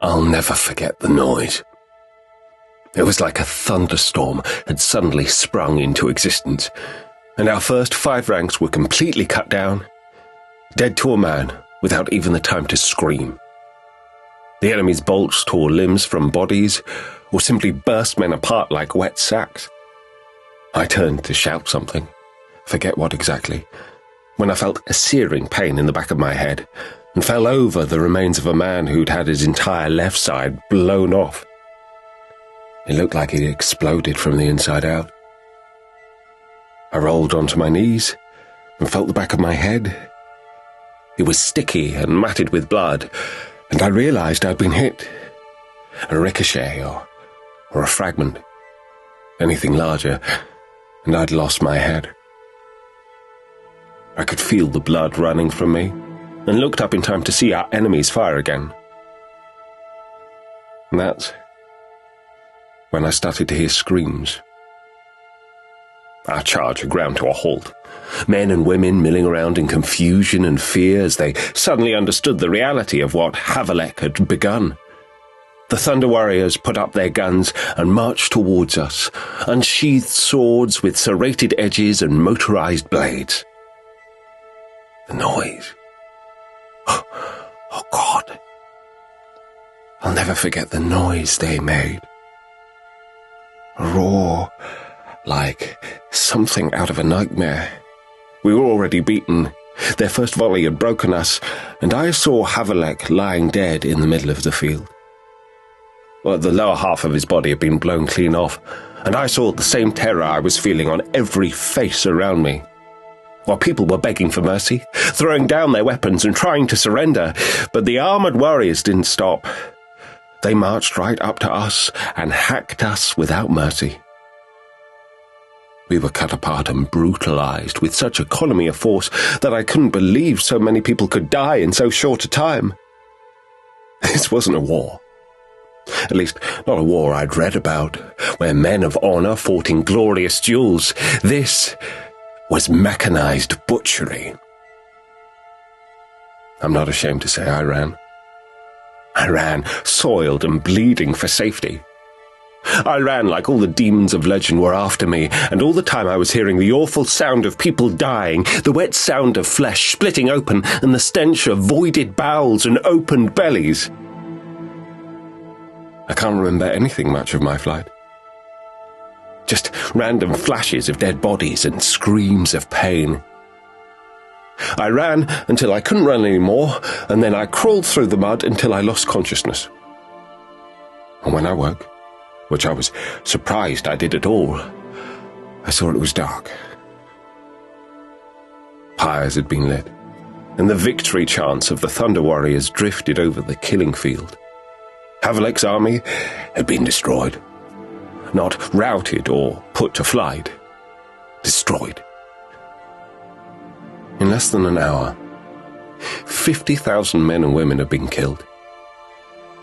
I'll never forget the noise. It was like a thunderstorm had suddenly sprung into existence, and our first 5 ranks were completely cut down, dead to a man, without even the time to scream. The enemy's bolts tore limbs from bodies, or simply burst men apart like wet sacks. I turned to shout something, forget what exactly, when I felt a searing pain in the back of my head, and fell over the remains of a man who'd had his entire left side blown off. It looked like he'd exploded from the inside out. I rolled onto my knees and felt the back of my head. It was sticky and matted with blood, and I realized I'd been hit. A ricochet or a fragment. Anything larger, and I'd lost my head. I could feel the blood running from me, and looked up in time to see our enemies fire again. And that's when I started to hear screams. Our charge had ground to a halt, men and women milling around in confusion and fear as they suddenly understood the reality of what Havelek had begun. The Thunder Warriors put up their guns and marched towards us, unsheathed swords with serrated edges and motorized blades. The noise. Oh God. I'll never forget the noise they made. A roar, like something out of a nightmare. We were already beaten. Their first volley had broken us, and I saw Havelek lying dead in the middle of the field. Well, the lower half of his body had been blown clean off, and I saw the same terror I was feeling on every face around me. While people were begging for mercy, throwing down their weapons and trying to surrender, but the armored warriors didn't stop. They marched right up to us and hacked us without mercy. We were cut apart and brutalized with such economy of force that I couldn't believe so many people could die in so short a time. This wasn't a war. At least, not a war I'd read about, where men of honor fought in glorious duels. This was mechanized butchery. I'm not ashamed to say I ran. I ran, soiled and bleeding for safety. I ran like all the demons of legend were after me, and all the time I was hearing the awful sound of people dying, the wet sound of flesh splitting open, and the stench of voided bowels and opened bellies. I can't remember anything much of my flight. Just random flashes of dead bodies and screams of pain. I ran until I couldn't run anymore, and then I crawled through the mud until I lost consciousness. And when I woke, which I was surprised I did at all, I saw it was dark. Pyres had been lit, and the victory chants of the Thunder Warriors drifted over the killing field. Havelek's army had been destroyed. Not routed or put to flight. Destroyed. In less than an hour, 50,000 men and women had been killed.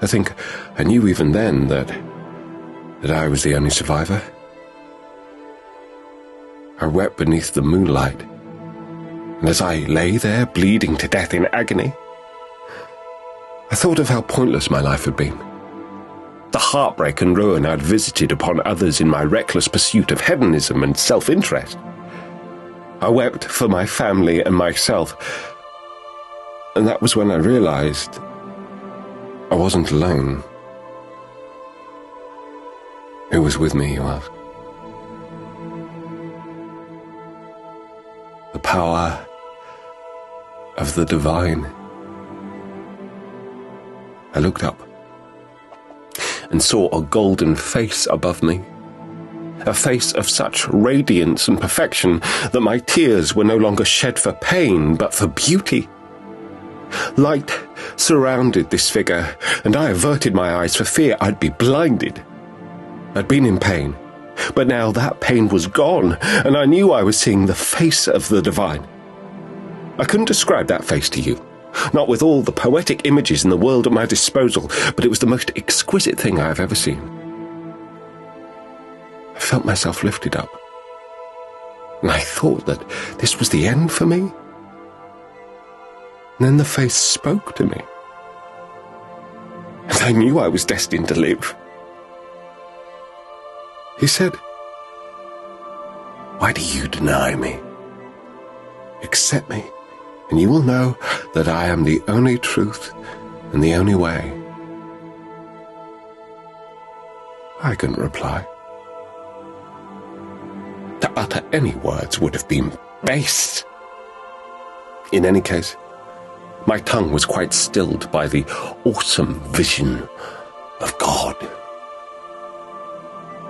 I think I knew even then that I was the only survivor. I wept beneath the moonlight, and as I lay there bleeding to death in agony, I thought of how pointless my life had been. The heartbreak and ruin I'd visited upon others in my reckless pursuit of hedonism and self-interest. I wept for my family and myself, and that was when I realized I wasn't alone. Who was with me, you ask? The power of the divine. I looked up and saw a golden face above me. A face of such radiance and perfection that my tears were no longer shed for pain, but for beauty. Light surrounded this figure, and I averted my eyes for fear I'd be blinded. I'd been in pain, but now that pain was gone, and I knew I was seeing the face of the divine. I couldn't describe that face to you, not with all the poetic images in the world at my disposal, but it was the most exquisite thing I have ever seen. I felt myself lifted up, and I thought that this was the end for me. And then the face spoke to me. I knew I was destined to live. He said, "Why do you deny me? Accept me, and you will know that I am the only truth and the only way." I couldn't reply. To utter any words would have been base. In any case, my tongue was quite stilled by the awesome vision of God.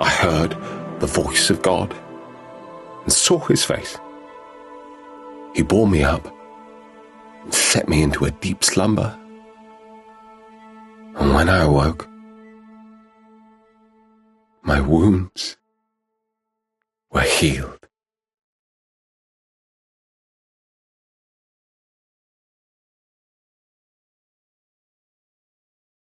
I heard the voice of God and saw his face. He bore me up and set me into a deep slumber. And when I awoke, my wounds were healed.